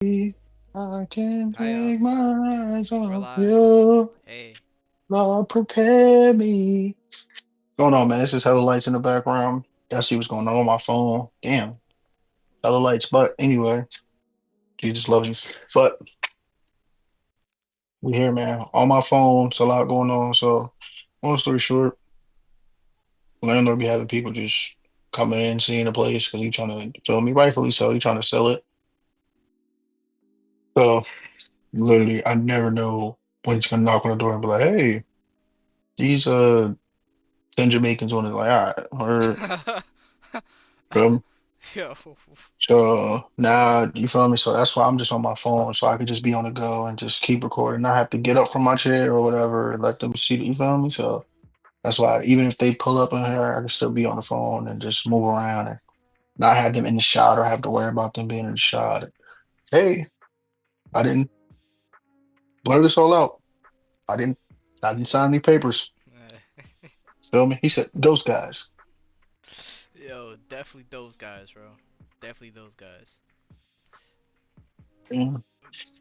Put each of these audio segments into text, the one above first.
I can't Hi, take my eyes we're off live. you. Hey. Lord, prepare me. What's going on, man? It's just hella lights in the background. That's see what's going on my phone. Damn, hella lights. But anyway, Jesus loves you. But we here, man. On my phone, it's a lot going on. So, long story short, landlord be having people just coming in, seeing the place because he trying to feel me, rightfully so. He trying to sell it. So literally, I never know when he's gonna knock on the door and be like, "Hey, these 10 Jamaicans on it." Like, all right, or feel me? Yo. So now you feel me. So that's why I'm just on my phone, so I could just be on the go and just keep recording. Not have to get up from my chair or whatever. And let them see. You feel me? So that's why even if they pull up in here, I can still be on the phone and just move around and not have them in the shot or have to worry about them being in the shot. Hey, I didn't blur this all out. I didn't. I didn't sign any papers. Feel me? He said those guys. Yo, definitely those guys, bro. Definitely those guys. Yeah.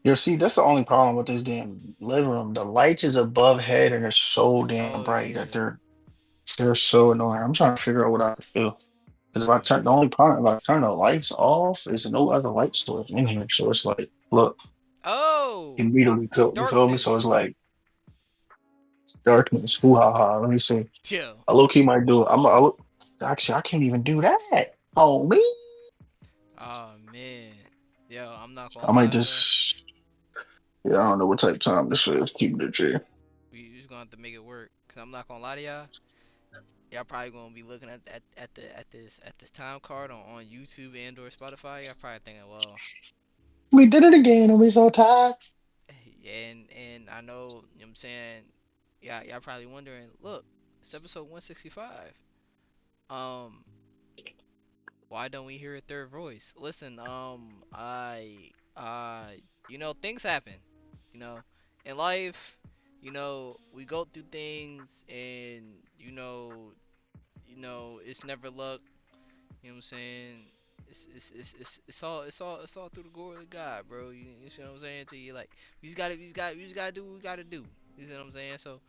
You see, that's the only problem with this damn living room. The lights is above head and they're so damn Oh bright that yeah. they're so annoying. I'm trying to figure out what I can do. Because if I Bro. turn the only problem, if I turn the lights off, there's no other light source in here. So it's like, look, Oh, immediately kill. You feel me? So it's darkness. like darkness. Hoo ha ha. Let me see. Chill. I low key might do it. I look, actually I can't even do that. Oh me. Oh man. Yo, I'm not I gonna might lie though. just yeah, I don't know what type of time this is. Keep it a J. We just gonna have to make it work. Cause I'm not gonna lie to y'all. Y'all probably gonna be looking at this time card on YouTube and or Spotify. Y'all probably thinking, well, We did it again and we so tired. and I know, you know what I'm saying, yeah, y'all probably wondering, look, it's episode 165. Um, why don't we hear a third voice? Listen, things happen. You know, in life, we go through things, and it's never luck. You know what I'm saying? It's all through the glory of God, bro. You see what I'm saying to you? Like, we just gotta do what we gotta do. You see what I'm saying? So,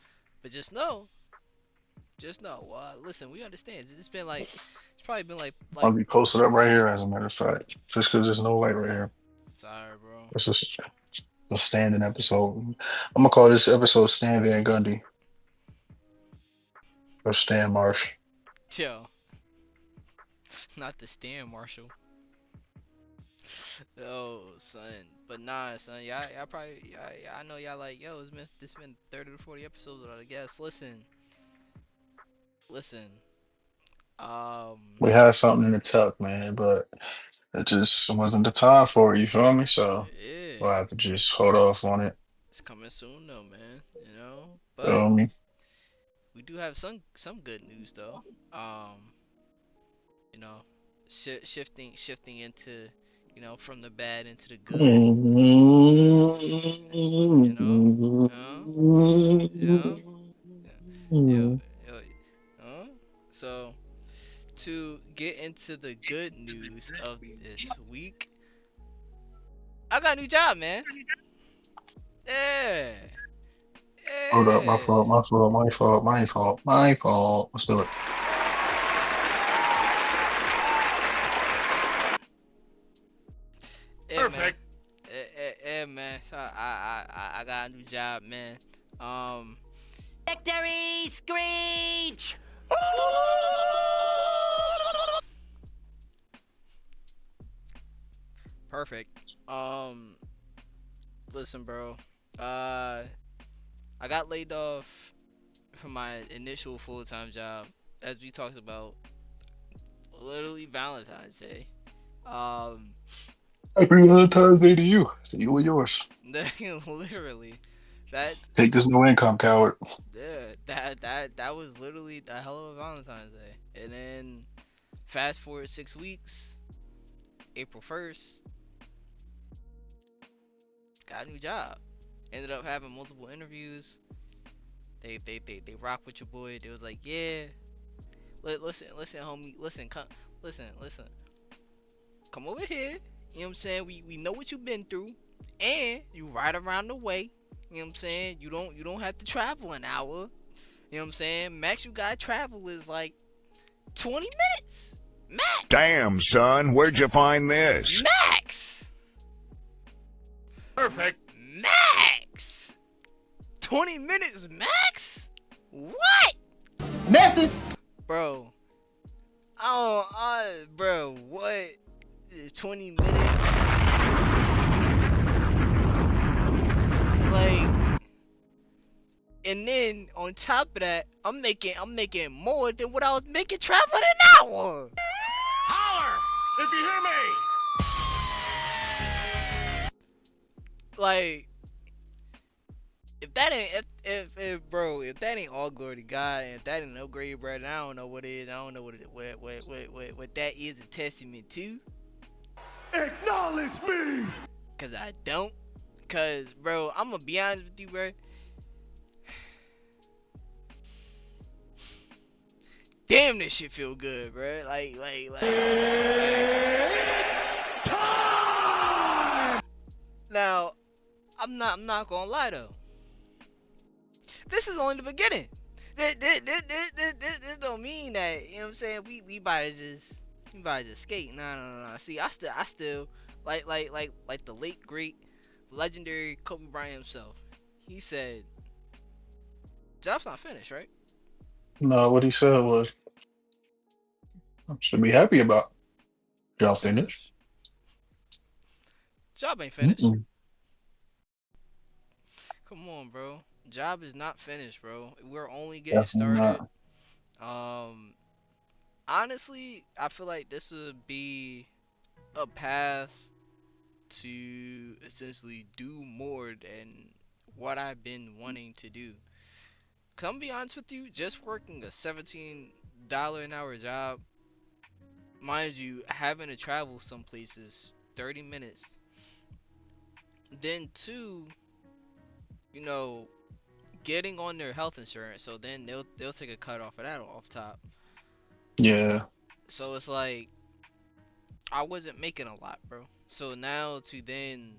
but just know. Listen, we understand. It's probably been like. I'll be posted up right here as a matter of fact. Just because there's no light right here. Sorry, bro. It's just a standing episode. I'm gonna call this episode Stan Van Gundy or Stan Marsh. Chill. Not the stand, Marshall. Oh, son. But nah, son. Y'all probably. I know y'all like, yo, this been 30 to 40 episodes without a guest. Listen. Um. We had something in the tuck, man, but it just wasn't the time for it. You feel me? So Yeah. we'll have to just hold off on it. It's coming soon though, man. But Feel me? we do have some good news though. Um, you know, shifting into, from the bad into the good. You know, uh, yeah, yeah, yeah. So to get into the good news of this week, I got a new job, man. Yeah, Hold up, my yeah, fault, my fault, my fault, my fault, my fault. Let's do it. yeah, man. Yeah, man. So I got a new job, man. Um, Victory screech! perfect. Um, listen, bro. Uh, I got laid off from my initial full time job, as we talked about, literally Valentine's Day. Um, Happy Valentine's Day to you. You and yours. literally, that Take this no income, coward. yeah, that was literally the hell of a Valentine's Day. And then fast forward 6 weeks, April 1st, got a new job. Ended up having multiple interviews. They rock with your boy. They was like, yeah, listen, homie, listen, come, listen, come over here. You know what I'm saying? We know what you've been through, and you ride around the way. You know what I'm saying? You don't have to travel an hour. You know what I'm saying? Max you gotta travel is like 20 minutes. Max. Damn, son, where'd you find this? Max. Perfect. Max. 20 minutes max? What? Message. Bro. Oh, bro, what? 20 minutes? Like, and then on top of that, I'm making more than what I was making traveling an hour. Holler if you hear me. Like, if that ain't if bro, if that ain't all glory to God, and if that ain't no grade, bro, then I don't know what is. I don't know what that is a testament to. Acknowledge me. Cause I don't. Cause bro, I'm gonna be honest with you, bro. Damn, this shit feel good, bro. Now, I'm not gonna lie though. This is only the beginning. This don't mean that, you know what I'm saying, we about to just skate. No. See, I still like the late great legendary Kobe Bryant himself. He said, "Job's not finished, right?" No, what he said was, should be happy about. Y'all He finished? says, "Job ain't finished." Mm-mm. Come on, bro. Job is not finished, bro. We're only getting Definitely started. not. Um, honestly, I feel like this would be a path to essentially do more than what I've been wanting to do. Come be honest with you, just working a $17 an hour job, mind you, having to travel some places 30 minutes. Then two, you know, getting on their health insurance, so then they'll take a cut off of that off top. Yeah. So it's like I wasn't making a lot, bro. So now to then,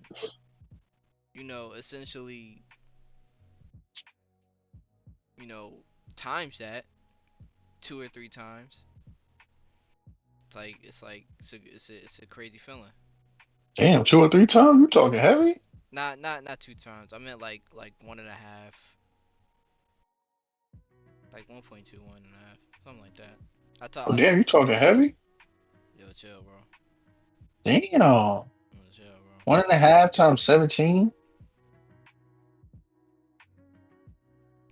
essentially, you know, times that two or three times. It's a crazy feeling. Damn, 2 or 3 times? You talking heavy? Not two times. I meant like one and a half, like 1.2, one and a half, something like that. Oh, I damn, you talking heavy? Yo, chill, bro. Damn. Yo, chill, bro. 1.5 times 17?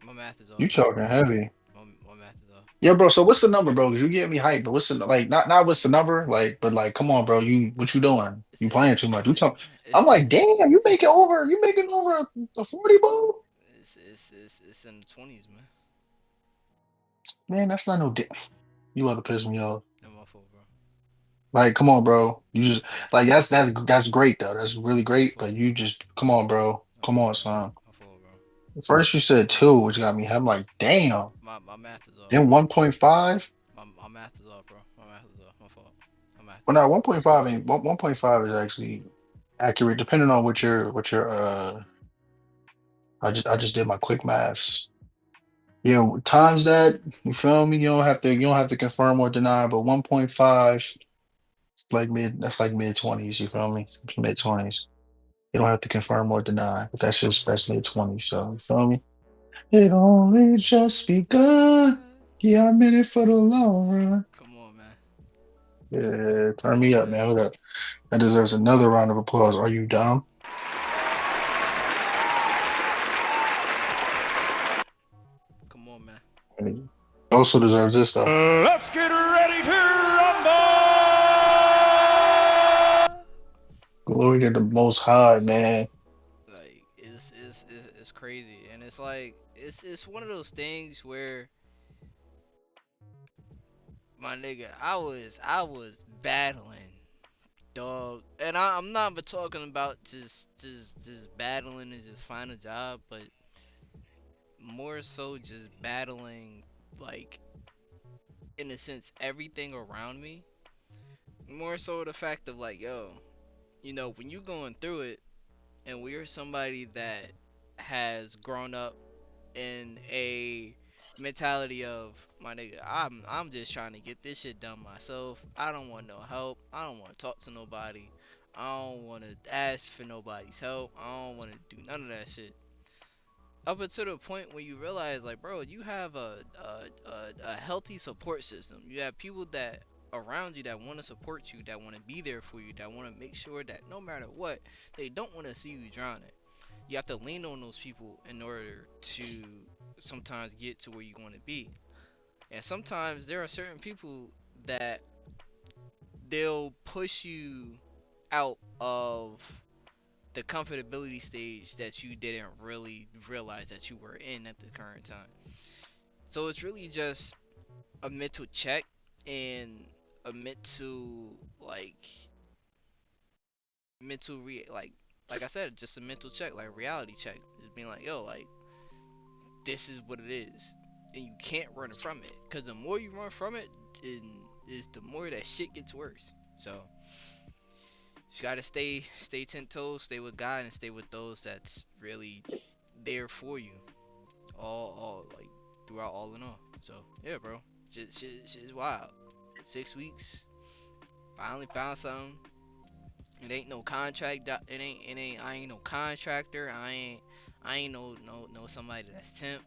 My math is You off, bro. talking heavy. My math is off. Yeah, bro. So what's the number, bro? Because you get me hype, but what's the like? Not what's the number, like, but like, come on, bro. You what you doing? It's You it's playing too much. it's You talk. it's I'm like, damn. You making over a 40, bro. it's in the 20s, man. Man, that's not no. You want to piss me off? I'm my fault, bro. Like, come on, bro. You just like that's great though. That's really My great. But fault, you bro. just come on, bro. My Come fault, on, bro. son. My fault, bro. First you said two, which got me. I'm like, damn. My math is off, Then bro. 1.5. My math is off, bro. My math is off. My fault. My math Well, is now off. 1.5 ain't 1.5 is actually accurate, depending on what your. I just did my quick maths. Yeah, times that, you feel me? You don't have to confirm or deny, but 1.5 that's like mid 20s, you feel me? Mid 20s. You don't have to confirm or deny, but that's mid 20s, so you feel me? It only just begun. Yeah, I'm in it for the long run. Come on, man. Yeah, turn Come me on, up, man. man. Hold up. That deserves another round of applause. Are you dumb? Come on, man. And he also deserves this though. Let's get ready to rumble. Glory to the most high, man. Like it's crazy, and it's like it's one of those things where my nigga, I was battling, dog, and I'm not but talking about just battling and just find a job, but more so just battling, like, in a sense, everything around me. More so the fact of like, yo, when you're going through it, and we're somebody that has grown up in a mentality of, my nigga, I'm just trying to get this shit done myself. I don't want no help. I don't want to talk to nobody. I don't want to ask for nobody's help. I don't want to do none of that shit. Up until the point where you realize, like, bro, you have a healthy support system. You have people that around you that want to support you, that want to be there for you, that want to make sure that no matter what, they don't want to see you drowning. You have to lean on those people in order to sometimes get to where you want to be. And sometimes there are certain people that they'll push you out of the comfortability stage that you didn't really realize that you were in at the current time. So it's really just a mental check and a mental like I said, just a mental check, like reality check. Just being like, yo, like this is what it is, and you can't run from it. Cause the more you run from it, is the more that shit gets worse. So you gotta stay 10 toes, stay with God, and stay with those that's really there for you, all like throughout all in all. So yeah, bro, shit is wild. 6 weeks, finally found something. It ain't no contract. It ain't. I ain't no contractor. I ain't no somebody that's temp.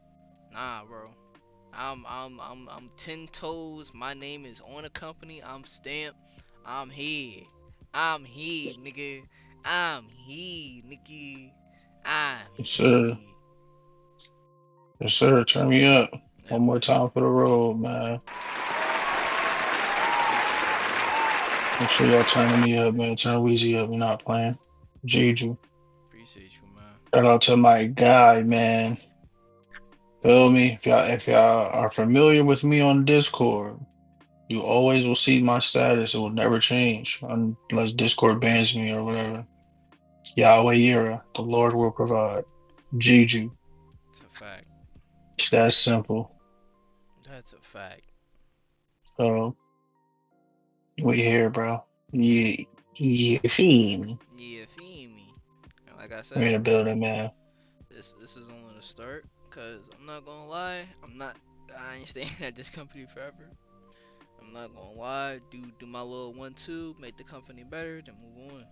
Nah, bro. I'm 10 toes. My name is on a company. I'm stamped. I'm here. I'm here, nigga. I'm here, nigga. I'm Yes, sir. here. Yes, sir. Turn me up. Yeah, One more man. time for the road, man. Appreciate you, man. Make sure y'all turning me up, man. Turn Weezy up. We're not playing. Juju. Appreciate you, man. Shout out to my guy, man. Feel me? If y'all are familiar with me on Discord, you always will see my status. It will never change unless Discord bans me or whatever. Yahweh Yira, the Lord will provide. Juju. It's a fact. It's that simple. That's a fact. So we here, bro. Yeah, you feel me? Yeah, feel me. And like I We in said, the building, man. this is only the start. Cause I'm not gonna lie, I ain't staying at this company forever. I'm not gonna lie, do my little 1-2, make the company better, then move on.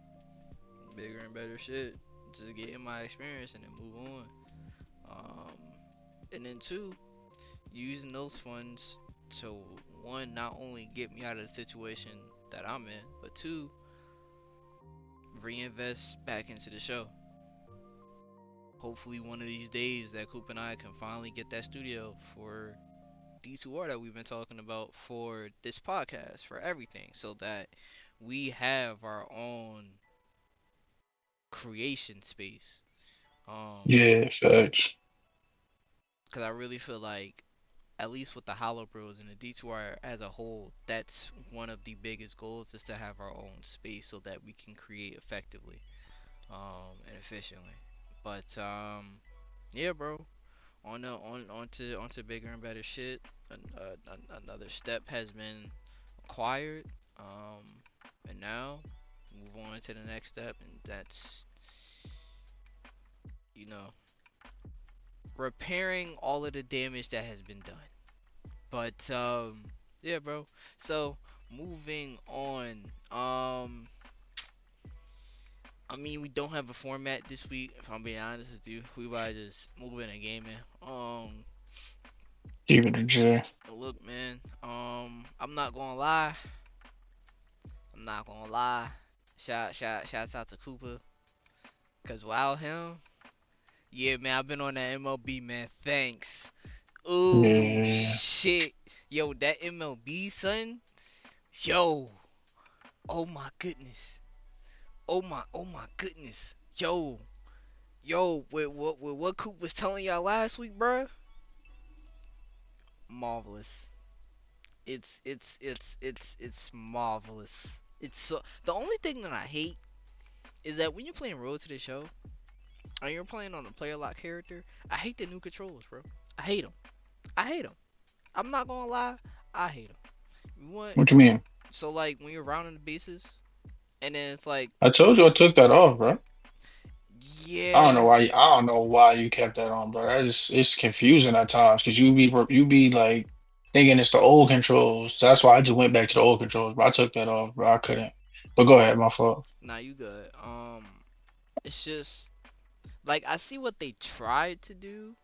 Bigger and better shit. Just getting my experience and then move on. Um, and then two, using those funds to, one, not only get me out of the situation that I'm in, but two, reinvest back into the show. Hopefully one of these days that Coop and I can finally get that studio for D2R that we've been talking about, for this podcast, for everything, so that we have our own creation space. Yeah, facts. Because I really feel like, at least with the HoloBros and the D2R as a whole, that's one of the biggest goals, is to have our own space so that we can create effectively, and efficiently. But yeah, bro. On to bigger and better shit. Another step has been acquired. Um, and now move on to the next step, and that's, you know repairing all of the damage that has been done. But yeah, bro. So moving on. I mean, we don't have a format this week. If I'm being honest with you, we might just move in a gaming. Keep it a J. Look, man. I'm not gonna lie. I'm not gonna lie. Shouts out to Cooper. Cause without him, yeah, man, I've been on that MLB, man. Thanks. Ooh, Yeah. shit. Yo, that MLB, son. Yo. Oh my goodness. Oh my goodness. Yo, with what Coop was telling y'all last week, bruh? Marvelous. It's marvelous. It's so, the only thing that I hate is that when you're playing Road to the Show and you're playing on a player lock character, I hate the new controls, bro. I hate them. I hate them. I'm not gonna lie, I hate them. You want What you mean? So, like, when you're rounding the bases And then it's like, I told you I took that off, bro. I don't yeah, know why. I don't know why you kept that on, bro. I just it's confusing at times because you be like thinking it's the old controls. That's why I just went back to the old controls. But I took that off, bro. I couldn't. But go ahead, my fault. nah, you good. It's just like I see what they tried to do.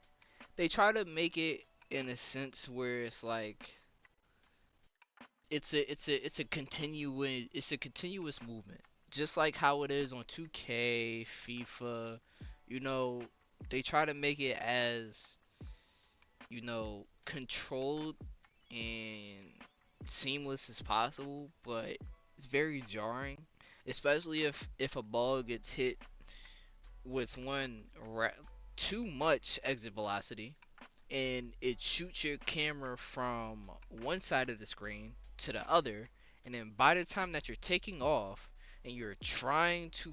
They try to make it in a sense where it's like it's a continuous movement, just like how it is on 2K, FIFA. You know, they try to make it as controlled and seamless as possible, but it's very jarring, especially if a ball gets hit with too much exit velocity and it shoots your camera from one side of the screen to the other, and then by the time that you're taking off and you're trying to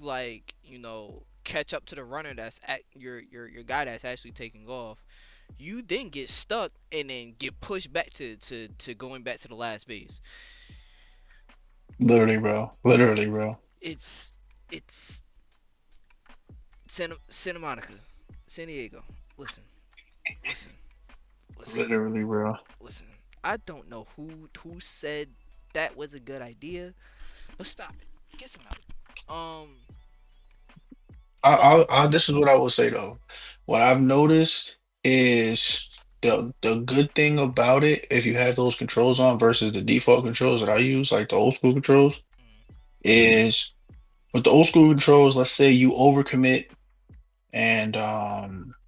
catch up to the runner that's at your guy that's actually taking off, you then get stuck and then get pushed back to going back to the last base. Literally, bro. Literally, bro. It's Santa Monica, San Diego. Listen, listen, listen, Literally, bro. listen. I don't know who said that was a good idea, but stop it. Get some out. But This is what I will say though. What I've noticed is the good thing about it, if you have those controls on versus the default controls that I use, like the old school controls, is with the old school controls, let's say you overcommit and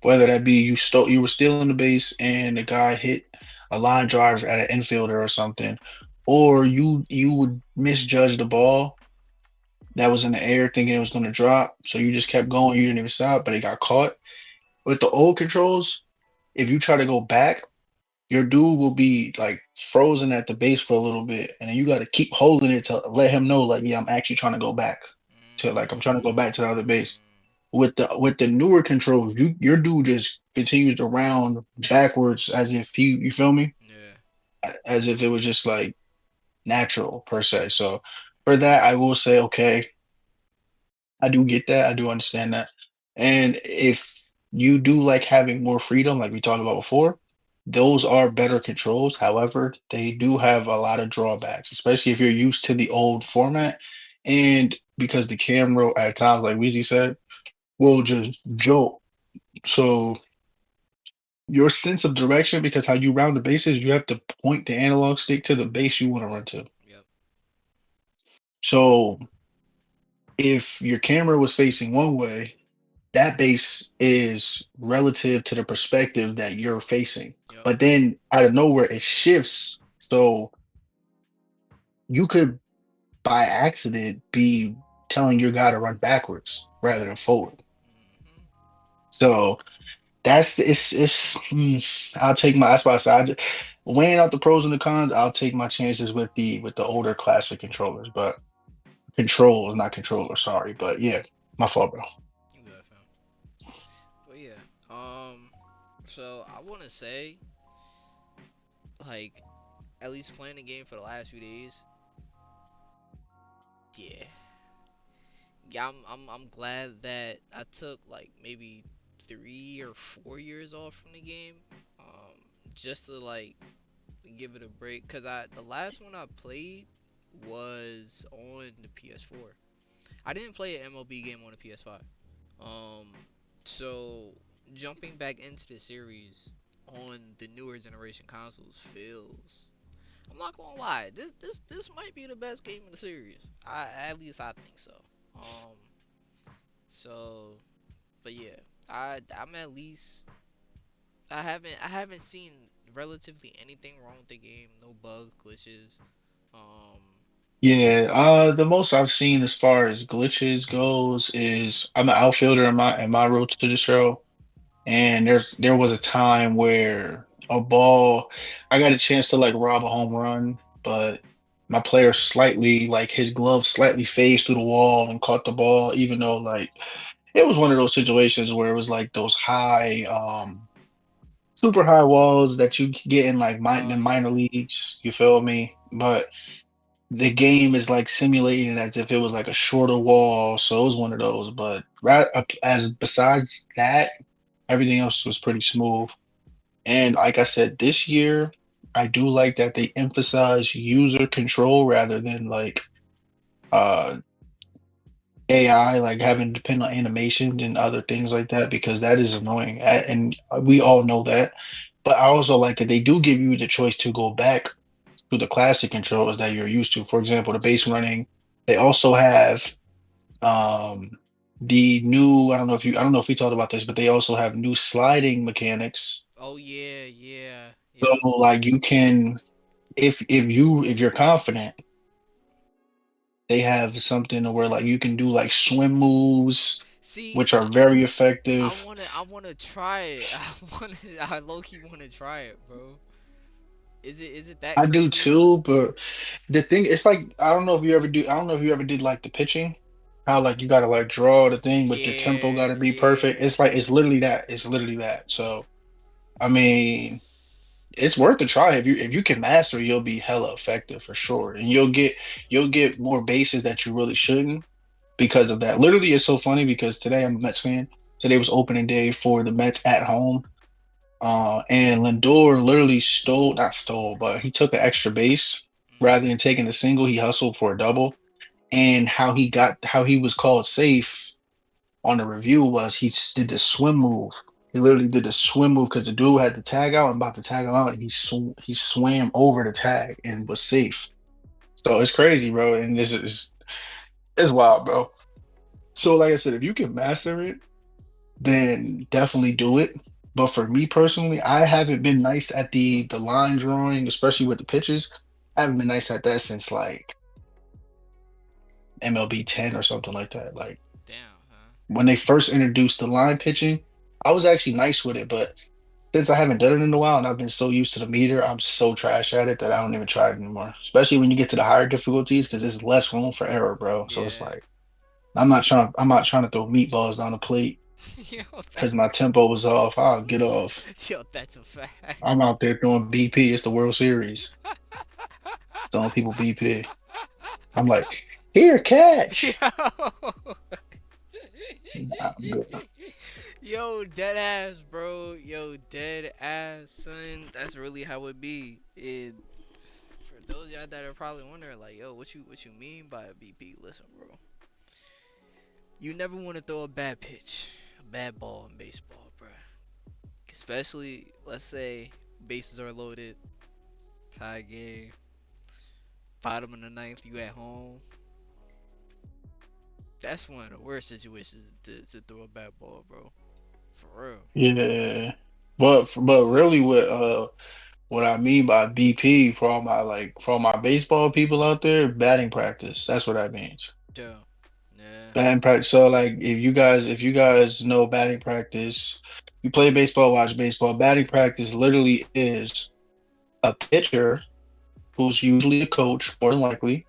whether that be you were stealing the base and the guy hit a line drive at an infielder or something, or you would misjudge the ball that was in the air thinking it was going to drop, so you just kept going, you didn't even stop, but it got caught. With the old controls, if you try to go back, your dude will be like frozen at the base for a little bit, and then you got to keep holding it to let him know, like, yeah, I'm actually trying to go back to like I'm trying to go back to the other base. With the newer controls, your dude just continues to round backwards as if you feel me, yeah, as if it was just like natural per se. So for that, I will say okay, I do get that. I do understand that. And if you do like having more freedom, like we talked about before, those are better controls. However, they do have a lot of drawbacks, especially if you're used to the old format. And because the camera at times, like Weezy said, will just jolt. So your sense of direction, because how you round the bases, you have to point the analog stick to the base you want to run to. yep, So if your camera was facing one way, that base is relative to the perspective that you're facing. yep. But then out of nowhere, it shifts. So you could, by accident, be telling your guy to run backwards rather than forward. Mhm. So I'll take my that's why I said weighing out the pros and the cons. I'll take my chances with the older classic controllers, but controls, not controller. Sorry, but yeah, my fault, bro. You good, fam. But yeah, so I want to say, like, at least playing the game for the last few days, yeah, yeah, I'm glad that I took like maybe 3 or 4 years off from the game, um, just to like give it a break. Cause the last one I played was on the PS4. I didn't play an MLB game on the PS5. Um, so jumping back into the series on the newer generation consoles feels. I'm not gonna lie. This might be the best game in the series. At least I think so. Um, so but yeah, I'm at least I haven't seen relatively anything wrong with the game. No bugs, glitches. Um, Yeah, the most I've seen as far as glitches goes is I'm an outfielder in my role to the show, and there was a time where a ball I got a chance to like rob a home run, but my player slightly like his glove slightly phased through the wall and caught the ball, even though like it was one of those situations where it was like those high super high walls that you get in like oh the yeah, minor leagues, you feel me? But the game is like simulating as if it was like a shorter wall. So it was one of those. But as besides that, everything else was pretty smooth. And like I said, this year I do like that they emphasize user control rather than like uh AI, like having to depend on animation and other things like that because that is annoying. And we all know that. But I also like that they do give you the choice to go back to the classic controls that you're used to. For example, the base running. They also have um the new I don't know if we talked about this, but they also have new sliding mechanics. Oh yeah, yeah, So yep. like you can if you're confident, they have something to where like you can do like swim moves, See, which are very I effective. wanna, I wanna try it. I low key wanna try it, bro. Is it that I do crazy? too, but the thing it's like I don't know if you ever did like the pitching, how like you gotta like draw the thing, but the tempo Yeah, gotta be perfect. yeah. It's like it's literally that. It's literally that. So I mean, it's worth a try. If you can master it, you'll be hella effective for sure. And you'll get more bases that you really shouldn't because of that. Literally, it's so funny because today I'm a Mets fan. Today was opening day for the Mets at home. And Lindor literally not stole, but he took an extra base rather Mm. than taking a single. He hustled for a double. And how he was called safe on the review was did the swim move. He literally did the swim move because the dude had the tag out and about to tag him out, and he swam over the tag and was safe. So it's crazy, bro. And this is it's wild, bro. So like I said, if you can master it, then definitely do it. But for me personally, I haven't been nice at the line drawing, especially with the pitches. I haven't been nice at that since like MLB 10 or something like that. Like Damn, huh? when they first introduced the line pitching, I was actually nice with it, but since I haven't done it in a while and I've been so used to the meter, I'm so trash at it that I don't even try it anymore. Especially when you get to the higher difficulties, because there's less room for error, bro. So it's Yeah. like I'm not trying to throw meatballs down the plate Yo, because my tempo was off. I'll get off. that's a fact. I'm out there throwing BP. It's the World Series. Throwing people BP. I'm like, here, catch. Yo. Nah, I'm good. Yo, dead ass, bro. Yo, dead ass, son. That's really how it be. It for those y'all that are probably wondering, like, yo, what you mean by a BP? Listen, bro. You never want to throw a bad pitch, a bad ball in baseball, bro. Especially, let's say bases are loaded, tie game, bottom of the ninth, you at home. That's one of the worst situations to throw a bad ball, bro. For real. Yeah. But really what I mean by BP for all my for all my baseball people out there, batting practice. That's what that means. Yeah. Yeah. Batting practice. So like if you guys know batting practice, you play baseball, watch baseball. Batting practice literally is a pitcher who's usually a coach, more than likely,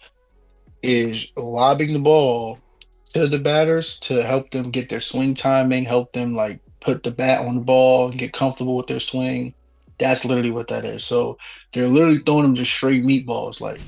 is lobbing the ball to the batters to help them get their swing timing, help them like put the bat on the ball and get comfortable with their swing. That's literally what that is. So they're literally throwing them just straight meatballs, like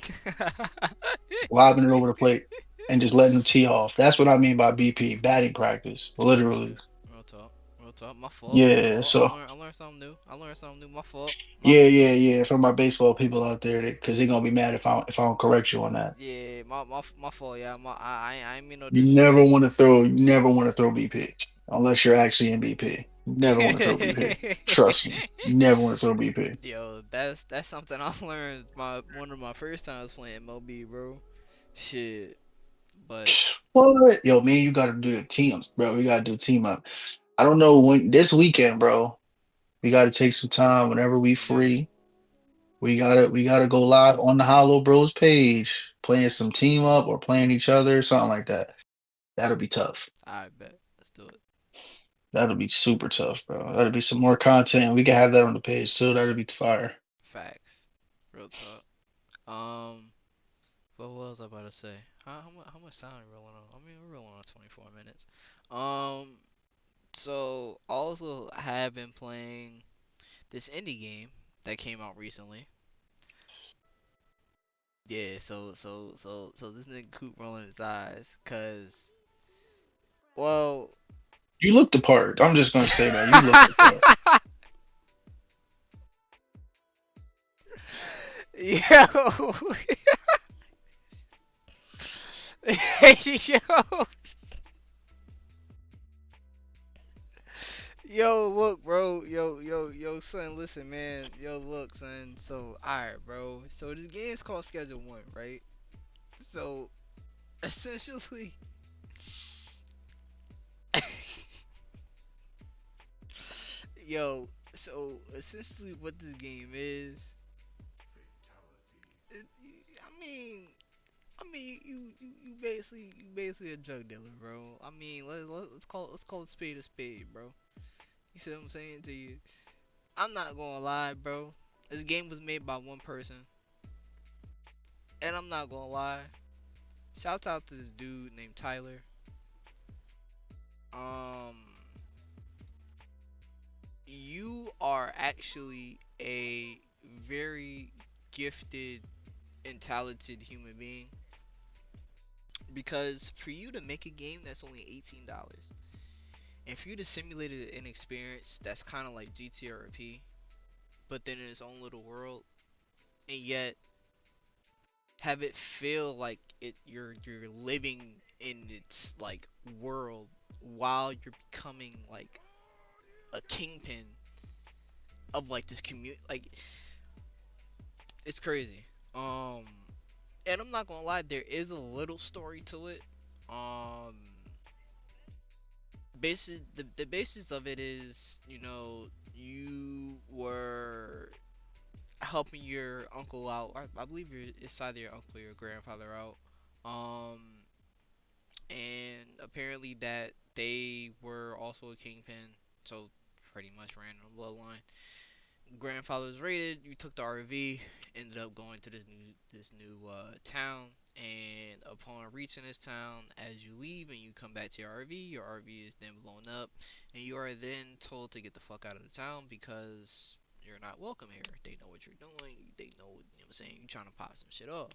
lobbing it over the plate and just letting them tee off. That's what I mean by BP, batting practice, Real literally. shit. Real talk. Real talk. My fault. My Yeah. fault. So I learned something new. I learned something new. My fault. My yeah. For my baseball people out there, because they're gonna be mad if I don't correct you on that. yeah. My fault. Yeah. I ain't mean no disrespect. You never want to throw BP unless you're actually in BP. You never want to throw BP. Trust me. You never want to throw BP. Yo, that's something I learned my one of my first times playing MLB, bro. Shit. But What? Yo, man, you gotta do the teams, bro. We gotta do team up. I don't know when this weekend, bro. We gotta take some time whenever we yeah, free. We gotta go live on the HoloBros page, playing some team up or playing each other, something like that. That'll be tough. I bet. Let's do it. That'll be super tough, bro. That'll be some more content. We can have that on the page too. That'll be fire. Facts. Real talk. Um, what was I about to say? How much time are we rolling on? I mean, we're rolling on 24 minutes. Um, so also have been playing this indie game that came out recently. Yeah, so this nigga Coop rolling his eyes, cause well, You look the part. I'm just gonna say that you look the part. yo, yo, yo, look, bro, son, listen, man, yo, look, son. So, alright, bro. So this game is called Schedule One, right? So essentially, yo, so essentially, what this game is, it, I mean, you basically a drug dealer, bro. I mean, let's call it spade a spade, bro. You see what I'm saying to you? I'm not gonna lie, bro. This game was made by one person, and I'm not gonna lie. Shout out to this dude named Tyler. Um, you are actually a very gifted and talented human being, because for you to make a game that's only $18, and for you to simulate an experience that's kind of like GTRP, but then in its own little world, and yet have it feel like you're living in its like world while you're becoming like a kingpin of like this community, like it's crazy. Um, and I'm not gonna lie, there is a little story to it. Um, the basis of it is, you were helping your uncle out. I believe it's either your uncle or your grandfather out. Um, and apparently that they were also a kingpin, so pretty much ran on the bloodline. Grandfather was raided. You took the RV, ended up going to this new town, and upon reaching this town, as you leave and you come back to your RV is then blown up, and you are then told to get the fuck out of the town because you're not welcome here. They know what you're doing. They know, what I'm saying, you're trying to pop some shit off.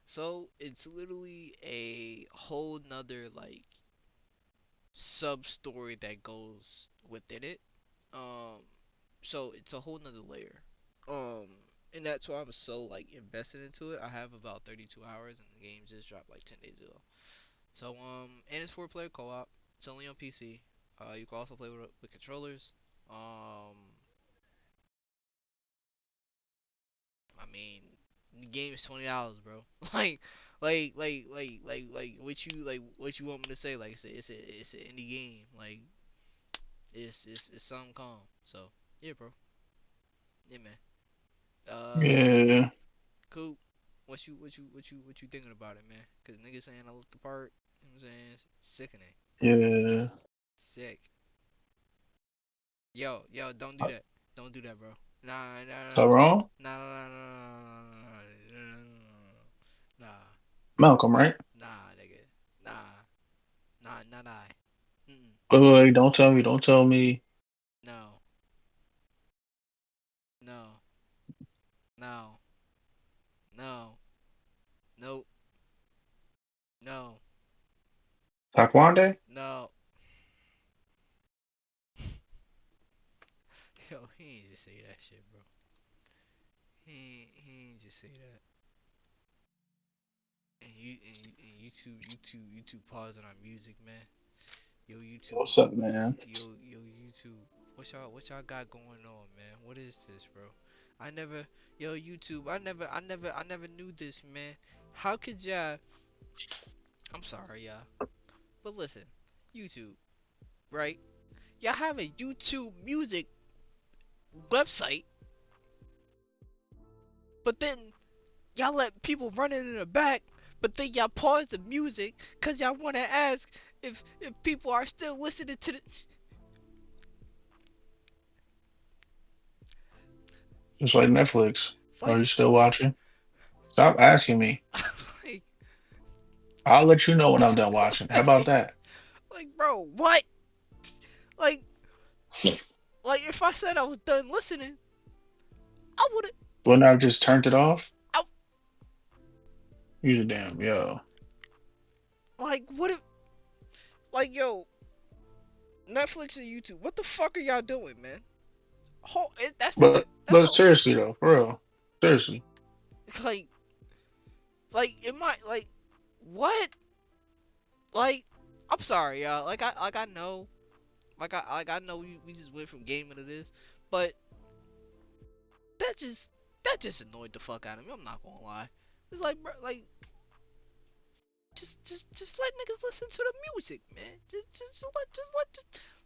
So it's literally a whole nother like sub story that goes within it. Um, so it's a whole nother layer. Um, and that's why I'm so like invested into it. I have about 32 hours, and the game just dropped like 10 days ago. So and it's 4-player co-op. It's only on PC. You can also play with controllers. Um, I mean, the game is $20, bro. What you want me to say? Like it's a indie game. Like it's something calm. So yeah, bro. Yeah, man. Uh, Yeah, Coop, what you thinking about it, man? Cause niggas saying I look the part. You know what I'm saying? It's sickening. yeah. Sick. Yo, don't do that. Don't do that, bro. Nah, nah, Is nah, that wrong? nah, nah, nah, nah, nah, nah, Malcolm, right? nah, nigga. Nah, nah, not I. Mm-mm. Wait, wait, wait, don't tell me, don't tell me. No, no, no, no, nope, no, Taekwondo? no. Yo, he ain't just say that shit, bro. He ain't just say that. And you two pausing our music, man. Yo, YouTube, What's up, man? yo, YouTube. What y'all got going on, man? What is this, bro? I never, yo, YouTube. I never knew this, man. How could y'all? I'm sorry, y'all, but listen, YouTube, right? Y'all have a YouTube music website, but then y'all let people run it in the back, but then y'all pause the music because y'all want to ask if people are still listening to the Just like Netflix. Are like you still watching? Stop asking me. like I'll let you know when I'm done watching. How about that? like bro, what? Like like if I said I was done listening, I would have Wouldn't I have just turned it off? Use a damn yo. Like, what if, like, yo, Netflix and YouTube, what the fuck are y'all doing, man? That's the that's But all. seriously though, for real, seriously. Like, it might like what? Like, I'm sorry, y'all. I know, I know we just went from gaming to this, but that just that just annoyed the fuck out of me. I'm not gonna lie. It's like, bro, like just let niggas listen to the music, man.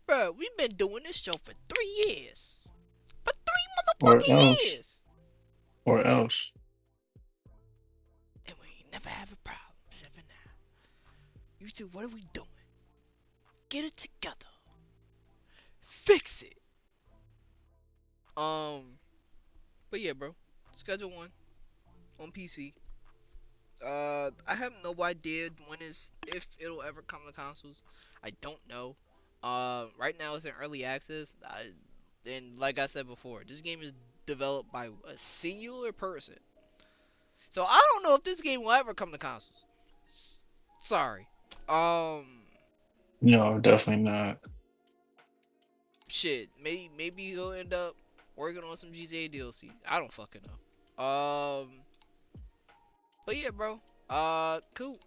Bro. We've been doing this show for 3 years, for three Or motherfucking else, years, or else. and we ain't never have a problem except for now. YouTube, what are we doing? Get it together. Fix it. But yeah, bro. Schedule one on PC. I have no idea when is if it'll ever come to consoles. I don't know. Right now it's in early access. And like I said before, this game is developed by a singular person. So I don't know if this game will ever come to consoles. Sorry. Um, No, definitely not. shit. Maybe he'll end up working on some GTA DLC. I don't fucking know. But yeah, bro. Cool.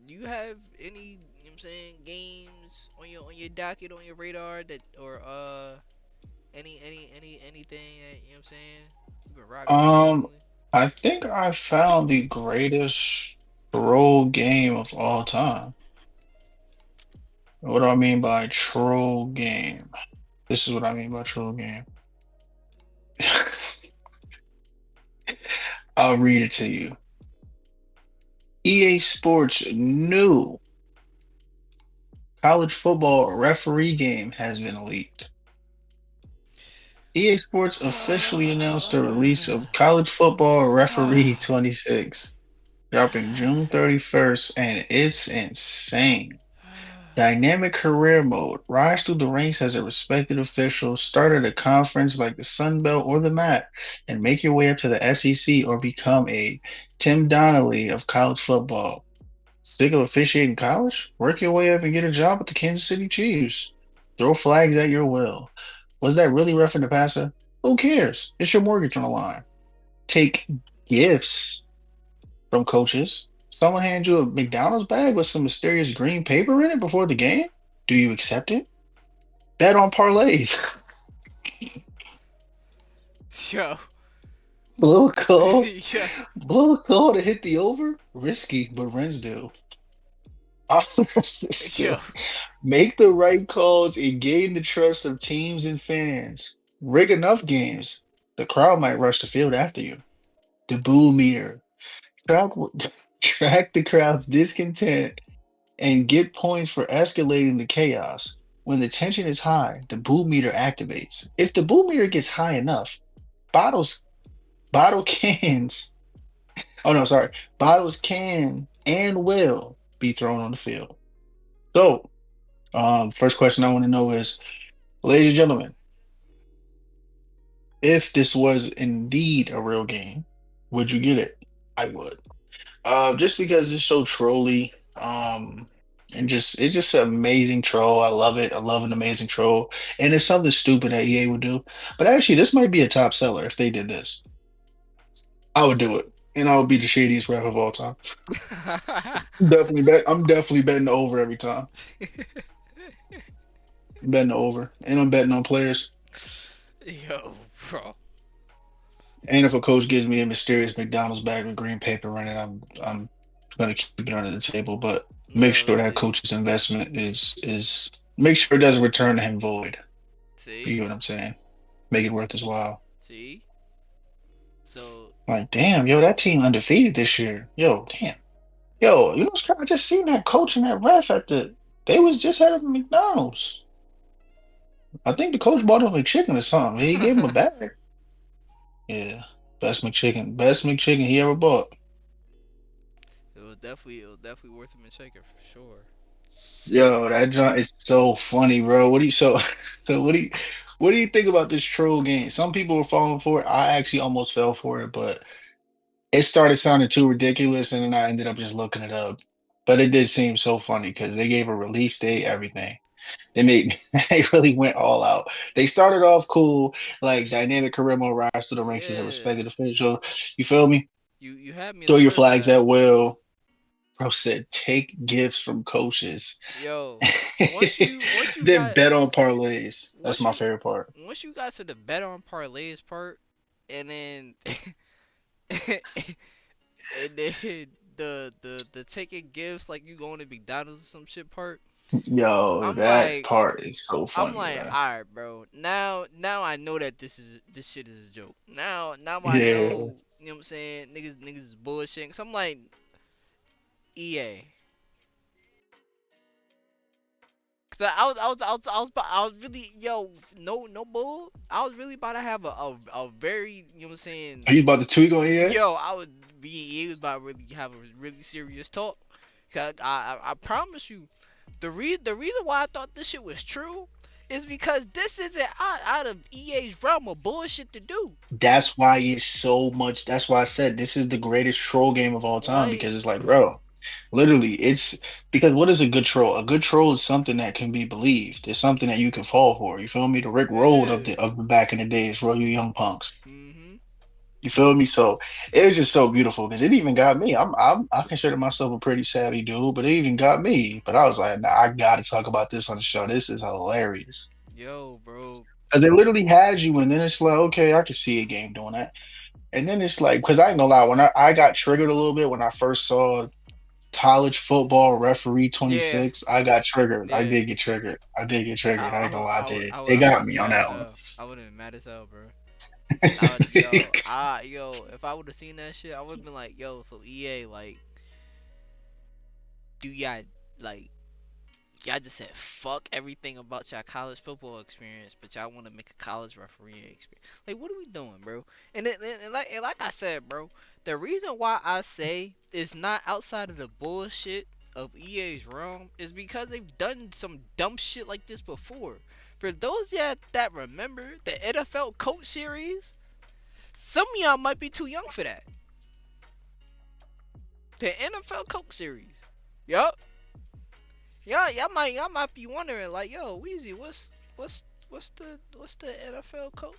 Do you have any, you know what I'm saying, games on your docket, on your radar, that, or anything that, you know what I'm saying, you've been rocking with Um, recently? I think I found the greatest troll game of all time. What do I mean by troll game? This is what I mean by troll game. I'll read it to you. EA Sports new college football referee game has been leaked. EA Sports officially announced the release of College Football Referee 26, dropping June 31st, and it's insane. Dynamic career mode. Rise through the ranks as a respected official, start at a conference like the Sun Belt or the MAC, and make your way up to the SEC or become a Tim Donnelly of college football. Sick of officiating college? Work your way up and get a job with the Kansas City Chiefs. Throw flags at your will. Was that really roughing the passer? Who cares? It's your mortgage on the line. Take gifts from coaches. Someone hands you a McDonald's bag with some mysterious green paper in it before the game? Do you accept it? Bet on parlays. Yo. Blow a call. Yo. Blow a call to hit the over? Risky, but rents do. Offer Yo. system. Make the right calls and gain the trust of teams and fans. Rig enough games. The crowd might rush the field after you. The boo meter. Track, track the crowd's discontent and get points for escalating the chaos. When the tension is high, the boo meter activates. If the boo meter gets high enough, bottles, bottle cans, oh no, sorry, bottles can and will be thrown on the field. So, first question I want to know is, ladies and gentlemen, if this was indeed a real game, would you get it? I would. Just because it's so trolly. And just it's just an amazing troll. I love it. I love an amazing troll. And it's something stupid that EA would do. But actually, this might be a top seller if they did this. I would do it. And I would be the shadiest rap of all time. Definitely bet. I'm definitely betting the over every time. I'm betting the over. And I'm betting on players. Yo, bro. And if a coach gives me a mysterious McDonald's bag with green paper in it, I'm gonna keep it under the table. But make Yo, sure that see, coach's investment is make sure it doesn't return to him void. If you see, get what I'm saying. Make it worth his while. see. So, Like, damn, yo, that team undefeated this year. Yo, damn. Yo, you know, I just seen that coach and that ref at they was just at a McDonald's. I think the coach bought him a chicken or something. He gave him a bag. Yeah. Best McChicken he ever bought. it was definitely worth him a shaker for sure. Shit. Yo, that joint is so funny, bro. What do you so so what do you think about this troll game? Some people were falling for it. I actually almost fell for it, but it started sounding too ridiculous, and then I ended up just looking it up. But it did seem so funny because they gave a release date, everything. They made they really went all out. They started off cool, like dynamic career mode, rise through the ranks as a Yeah, respected official. You feel me? you had me Throw the your first flags half. at will. Bro said, take gifts from coaches. Yo, once you Then got bet on parlays. That's once my you favorite part. once you got to the bet on parlays part, and then and then the taking gifts like you going to McDonald's or some shit part. Yo, I'm that like part is so I'm funny, like, bro. alright, bro. Now I know that this shit is a joke. Now I Yeah. know. You know what I'm saying? Niggas is bullshitting. So I'm like, EA. Cause I was really, yo, no bull. I was really about to have a very, you know what I'm saying. Are you about to tweak on here? Yo, I would be, he was about to really have a really serious talk. Cause I promise you, the reason why I thought this shit was true is because this isn't out of EA's realm of bullshit to do. That's why it's so much. That's why I said this is the greatest troll game of all time Like, because it's like, bro, literally, it's because what is a good troll? A good troll is something that can be believed. It's something that you can fall for. You feel me? The Rick Roll yeah. of the back in the days, bro, you young punks. Mhm. You feel me? So it was just so beautiful because it even got me. I consider myself a pretty savvy dude, but it even got me. But I was like, nah, I gotta talk about this on the show. This is hilarious. Yo, bro. 'Cause it literally has you, and then it's like, okay, I can see a game doing that. And then it's like, because I ain't gonna lie, when I got triggered a little bit when I first saw college football referee Yeah. 26, I got triggered. I Yeah. did get triggered. I did get triggered. I ain't gonna lie, I did. They I would got have been me on mad as that one. hell. I would have been mad as hell, bro. I would, yo, if I would have seen that shit, I would have been like, yo, so EA, like, do y'all, like, y'all just said fuck everything about y'all college football experience, but y'all want to make a college refereeing experience. Like, what are we doing, bro? And like I said, bro, the reason why I say it's not outside of the bullshit of EA's realm is because they've done some dumb shit like this before. For those that remember the NFL Coach Series, some of y'all might be too young for that. The NFL Coach Series. Yup. Yeah, y'all might be wondering like, yo, Weezy, what's the NFL code?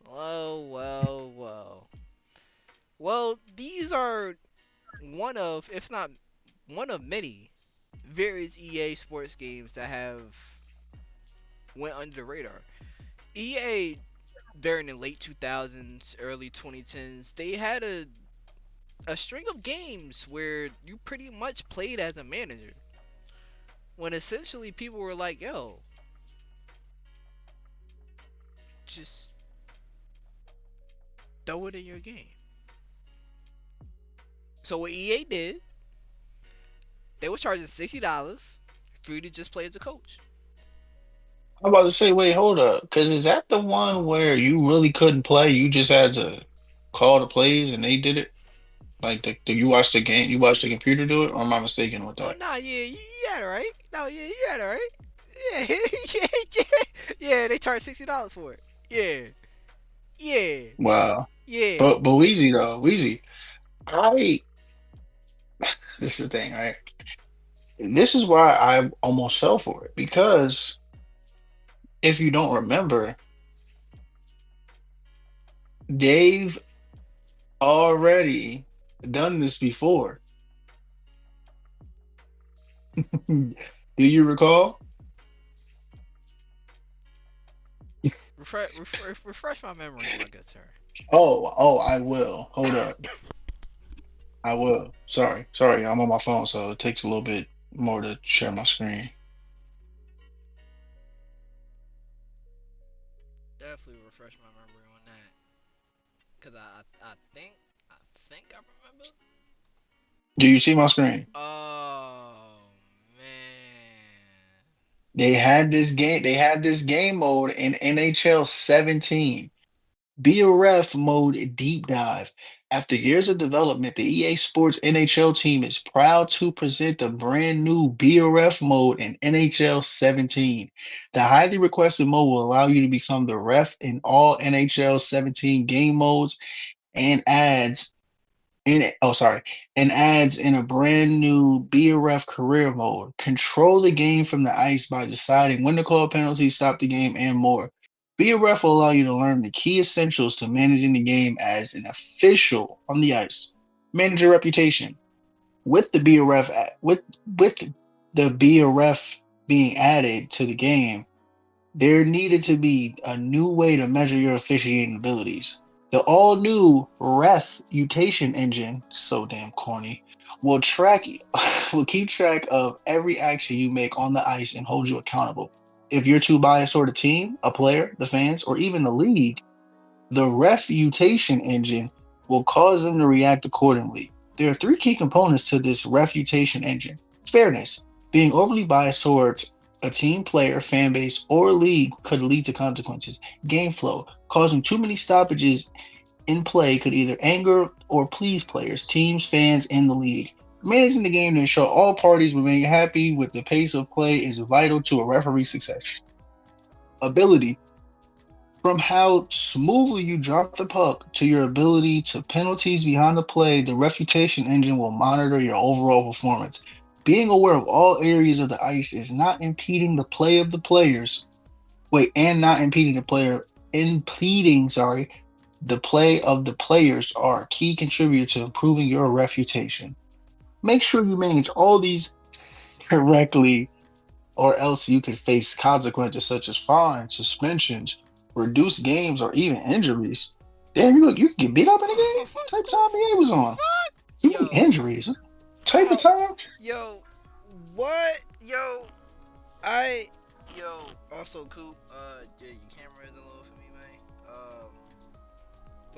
Well. Well, these are one of, if not one of many, various EA sports games that have went under the radar. EA during the late 2000s, early 2010s, they had a string of games where you pretty much played as a manager. When essentially people were like, yo, just throw it in your game. So what EA did, they were charging $60 for you to just play as a coach. I'm about to say, wait, hold up, because is that the one where you really couldn't play? You just had to call the plays and they did it? Like you watched the game, you watched the computer do it, or am I mistaken with Oh that? nah, yeah, you had it right. No, yeah, you had it right. Yeah, yeah. They charged $60 for it. Yeah, yeah, Wow. yeah. But Weezy though, Weezy, I this is the thing, right? This is why I almost fell for it because if you don't remember, they've already done this before. Do you recall? Refresh my memory, my good sir. Oh, I will. Hold up. I will. Sorry. I'm on my phone, so it takes a little bit more to share my screen. Definitely refresh my memory on that, cause I think I remember. Do you see my screen? Oh man. They had this game mode in NHL 17. Be a ref mode deep dive. After years of development, the EA Sports NHL team is proud to present the brand new BRF mode in NHL 17. The highly requested mode will allow you to become the ref in all NHL 17 game modes and adds and adds in a brand new BRF career mode. Control the game from the ice by deciding when to call penalties, stop the game, and more. BRF will allow you to learn the key essentials to managing the game as an official on the ice. Manage your reputation. With the BRF with the BRF being added to the game, there needed to be a new way to measure your officiating abilities. The all new refutation engine, so damn corny, will track will keep track of every action you make on the ice and hold you accountable. If you're too biased toward a team, a player, the fans, or even the league, the refutation engine will cause them to react accordingly. There are three key components to this refutation engine: fairness. Being overly biased towards a team, player, fan base, or league could lead to consequences. Game flow. Causing too many stoppages in play could either anger or please players, teams, fans, and the league. Managing the game to ensure all parties remain happy with the pace of play is vital to a referee's success. Ability. From how smoothly you drop the puck to your ability to penalties behind the play, the refutation engine will monitor your overall performance. Being aware of all areas of the ice is not impeding the play of the players. Wait, and not impeding the player, impeding, sorry, the play of the players are a key contributor to improving your reputation. Make sure you manage all these correctly, or else you could face consequences such as fines, suspensions, reduced games, or even injuries. Damn, you could get beat up in the game? What Type of the time the game was on. fuck? Too Yo, many injuries. Type of how? time? Yo, what? Yo, I. Yo, also Coop. Yeah, your camera is a little for me, man.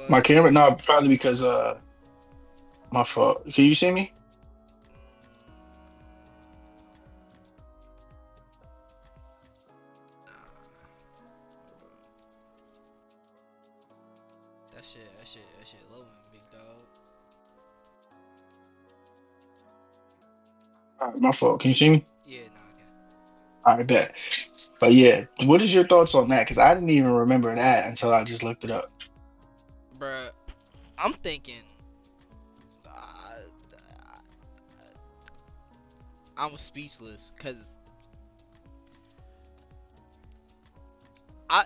My But camera? No, probably because my fault. Can you see me? that shit low, big dog. All right, my fault. Can you see me? Yeah, nah, I can. All right, bet. But yeah, what is your thoughts on that? Because I didn't even remember that until I just looked it up. Bruh, I'm thinking. Uh, I'm speechless, cause I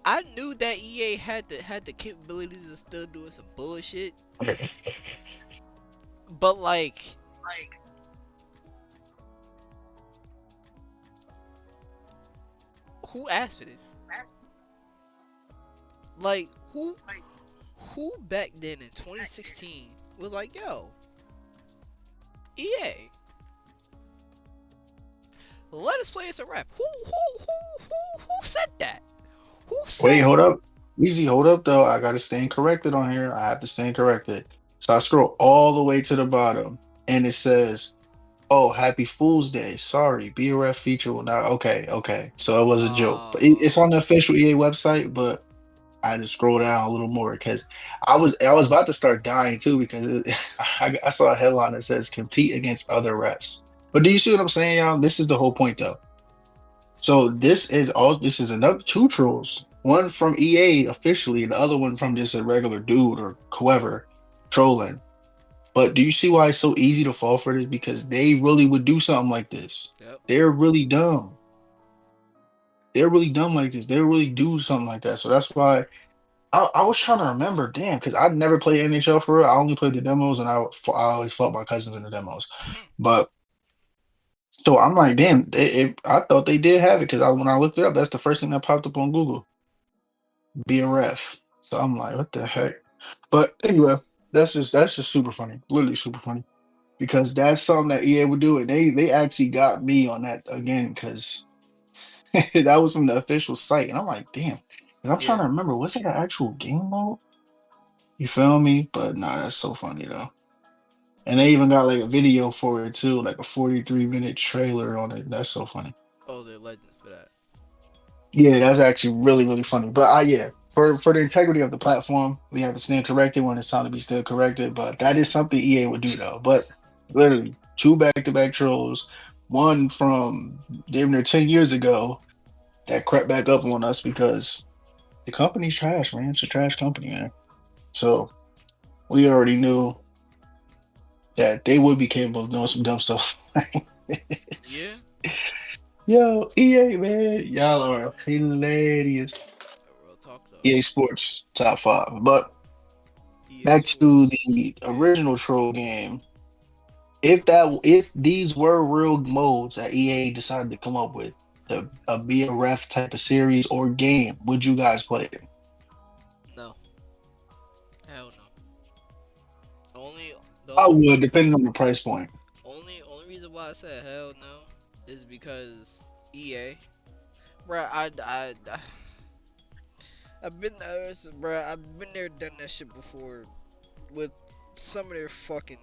I knew that EA had the capabilities of still doing some bullshit, but like who asked for this? Like who back then in 2016 was like, yo, EA, let us play as a rep. Who said that? Who Wait, said? hold up. Easy, hold up though. I gotta stand corrected on here. I have to stand corrected. So I scroll all the way to the bottom and it says, "Oh, Happy Fool's Day. Sorry, BRF feature will not." Okay, okay. So it was a joke, but it's on the Oh, official EA website. But I had to scroll down a little more because I was about to start dying too because I saw a headline that says compete against other refs. But do you see what I'm saying, y'all? This is the whole point though. So this is another two trolls. One from EA officially, and the other one from just a regular dude or whoever trolling. But do you see why it's so easy to fall for this? Because they really would do something like this. yep, They're really dumb. They're really dumb like this. They really do something like that. So that's why I was trying to remember, damn, because I never played NHL for real. I only played the demos, and I always fought my cousins in the demos. But so I'm like, damn, I thought they did have it because when I looked it up, that's the first thing that popped up on Google. BRF. So I'm like, what the heck? But anyway, that's just super funny, literally super funny, because that's something that EA would do, and they actually got me on that again because that was from the official site, and I'm like, damn. And I'm trying yeah. to remember, was it an actual game mode? You feel me? But nah, that's so funny though. And they even got like a video for it too, like a 43-minute trailer on it. That's so funny. Oh, they're legends for that. Yeah, that's actually really, really funny. But yeah. for the integrity of the platform, we have to stand corrected when it's time to be still corrected. But that is something EA would do though. But literally, two back-to-back trolls, one from damn near 10 years ago that crept back up on us because the company's trash, man. It's a trash company, man. So we already knew that they would be capable of doing some dumb stuff. Yeah. Yo, EA, man, y'all are hilarious. Real talk though. EA Sports top five. But EA back to Sports. the original troll game. If these were real modes that EA decided to come up with to be a ref type of series or game, would you guys play it? No. Hell no. Only the I would, depending on the price point. only reason why I said hell no is because EA. Bruh, I've been there, bruh. I've been there, done that shit before with some of their fucking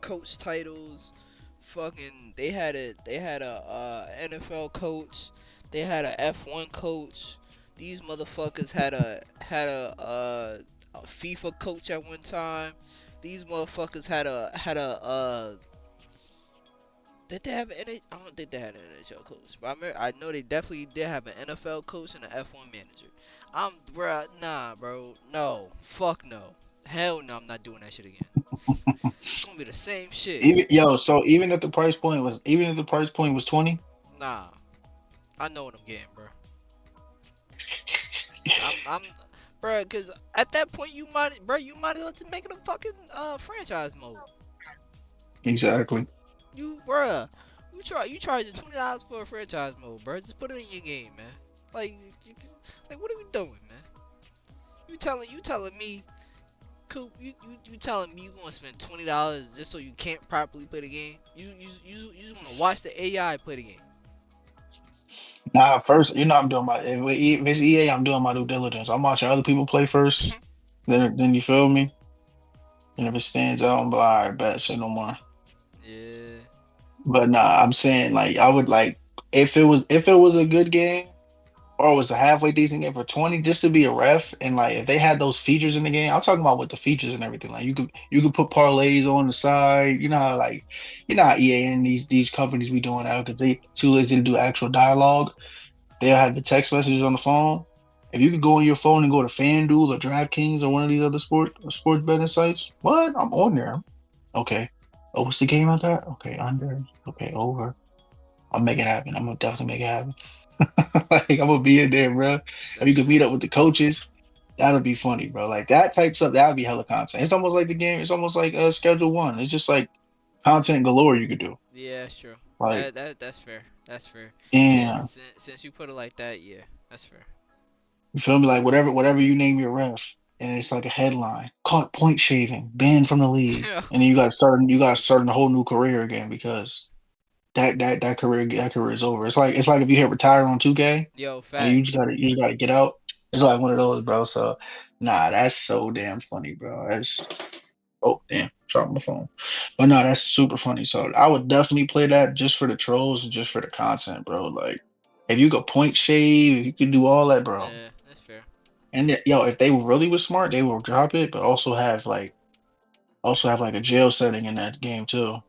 coach titles. Fucking, they had a NFL coach. They had a F1 coach. These motherfuckers had a FIFA coach at one time. These motherfuckers had a did they have an I don't think they had an NHL coach, but I know they definitely did have an NFL coach and an F1 manager. Bruh, nah, bro, no, fuck no, hell no, I'm not doing that shit again. It's gonna be the same shit. So even if the price point was 20, Nah, I know what I'm getting, bro. I'm, bruh, cause at that point you might as well just make it a fucking franchise mode. exactly. Bruh, you charging $20 for a franchise mode, bruh. Just put it in your game, man. Like what are we doing, man? You telling me, Coop? You telling me you gonna spend $20 just so you can't properly play the game? You just wanna watch the AI play the game? Nah, first, I'm doing if it's EA, I'm doing my due diligence. I'm watching other people play first. Then you feel me? And if it stands out, I'm like, all right, bet, say no more. Yeah. But nah, I'm saying like I would like if it was a good game or it was a halfway decent game for 20 just to be a ref and like if they had those features in the game, I'm talking about with the features and everything. Like you could put parlays on the side. How EA and these companies be doing that because they too lazy to do actual dialogue. They'll have the text messages on the phone. If you could go on your phone and go to FanDuel or DraftKings or one of these other sports betting sites, what? I'm on there. Okay. Oh, what's the game I got? Okay, under. Okay, over. I'll make it happen. I'm gonna definitely make it happen. Like I'm gonna be in there, bro. If you could meet up with the coaches, that'll be funny, bro. Like that type stuff, that would be hella content. It's almost like the game. It's almost like Schedule One. It's just like content galore you could do. Yeah, that's true. Like, That's fair. That's fair. damn, Since you put it like that, yeah, that's fair. you feel me? Like whatever you name your ref, and it's like a headline: caught point shaving, banned from the league, and then you got to start a whole new career again because that career is over. It's like if you hit retire on 2K Yo, and you facts. just gotta get out. It's like one of those, bro. So nah, that's so damn funny, bro. That's oh damn, dropped my phone. But no, that's super funny. So I would definitely play that just for the trolls and just for the content, bro. Like if you could point shave, if you could do all that, bro. Yeah, that's fair. And yo, if they really was smart, they will drop it, but also have like a jail setting in that game too.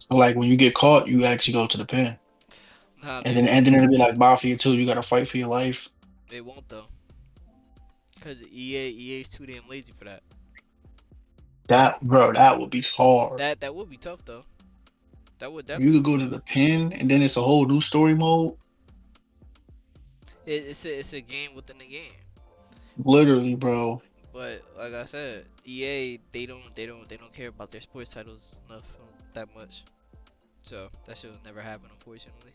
So like when you get caught, you actually go to the pen. Nah, And they then won't. and then it'll be like Mafia 2, you gotta fight for your life. They won't though, cause EA's too damn lazy for that. That would be hard. That would be tough though. That would You definitely could be go to tough. the pen and then it's a whole new story mode. It's a game within the game. Literally, bro. But like I said, EA they don't care about their sports titles enough that much. So that shit will never happen, unfortunately.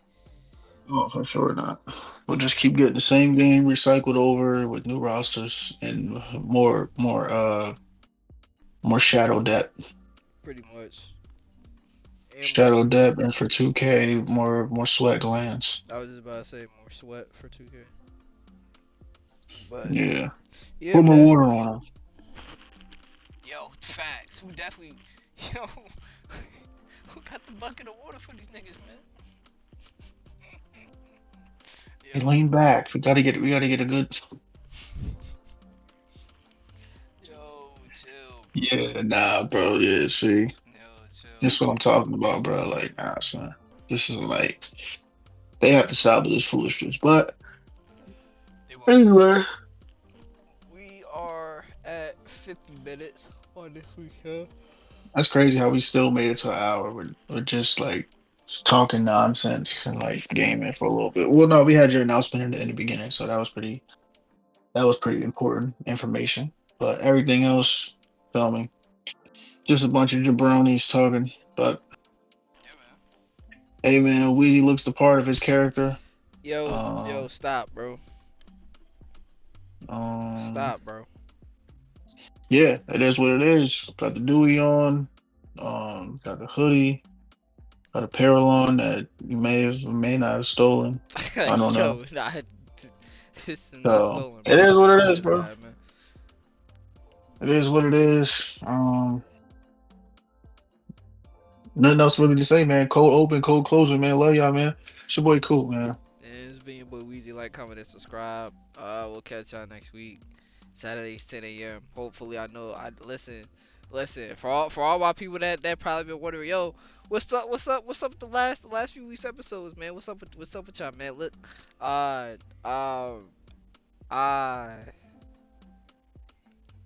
Oh, for sure not. We'll just keep getting the same game recycled over with new rosters and more shadow depth. Pretty much. And more. Shadow depth and for 2K, more sweat glands. I was just about to say more sweat for 2K. But Yeah. yeah, Put more man. water on them. Yo, facts. Who definitely, yo, who got the bucket of water for these niggas, man? Hey, Yo, lean back. We gotta get a good Yeah, nah, bro. Yeah, see, Yo, chill. this what I'm talking about, bro. Like, nah, son. This is like they have to stop with this foolishness. But They won't. anyway, We are at 50 minutes on this weekend. that's crazy how we still made it to an hour. We're just like talking nonsense and like gaming for a little bit. Well, no, we had your announcement in the beginning, so that was pretty important information. But everything else, tell me, just a bunch of jabronis talking. But Yeah, man. hey, man, Weezy looks the part of his character. Yo, Um, stop, bro. um, Stop, bro. yeah, it is what it is. Got the Dewey on. Got the hoodie. Got a apparel on that you may not have stolen. I don't know. Yo, nah, this is not So stolen, it bro. is what it This is, is bro. bad, man. It is what it is. Nothing else really to say, man. Cold open, cold closing, man. Love y'all, man. It's your boy Cool, man. And it's been your boy Weezy. Like, comment, and subscribe. We'll catch y'all next week. Saturdays 10 a.m. Hopefully, I know. I listen. For all my people that probably been wondering, yo, what's up? The last few weeks episodes, man. What's up with y'all, man? Look, uh, um, uh,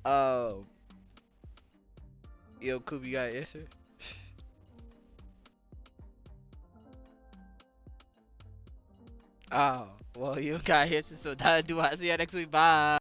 um, yo, Kubi, you got an answer? Oh, well, you got an answer, so that do I see you next week. Bye.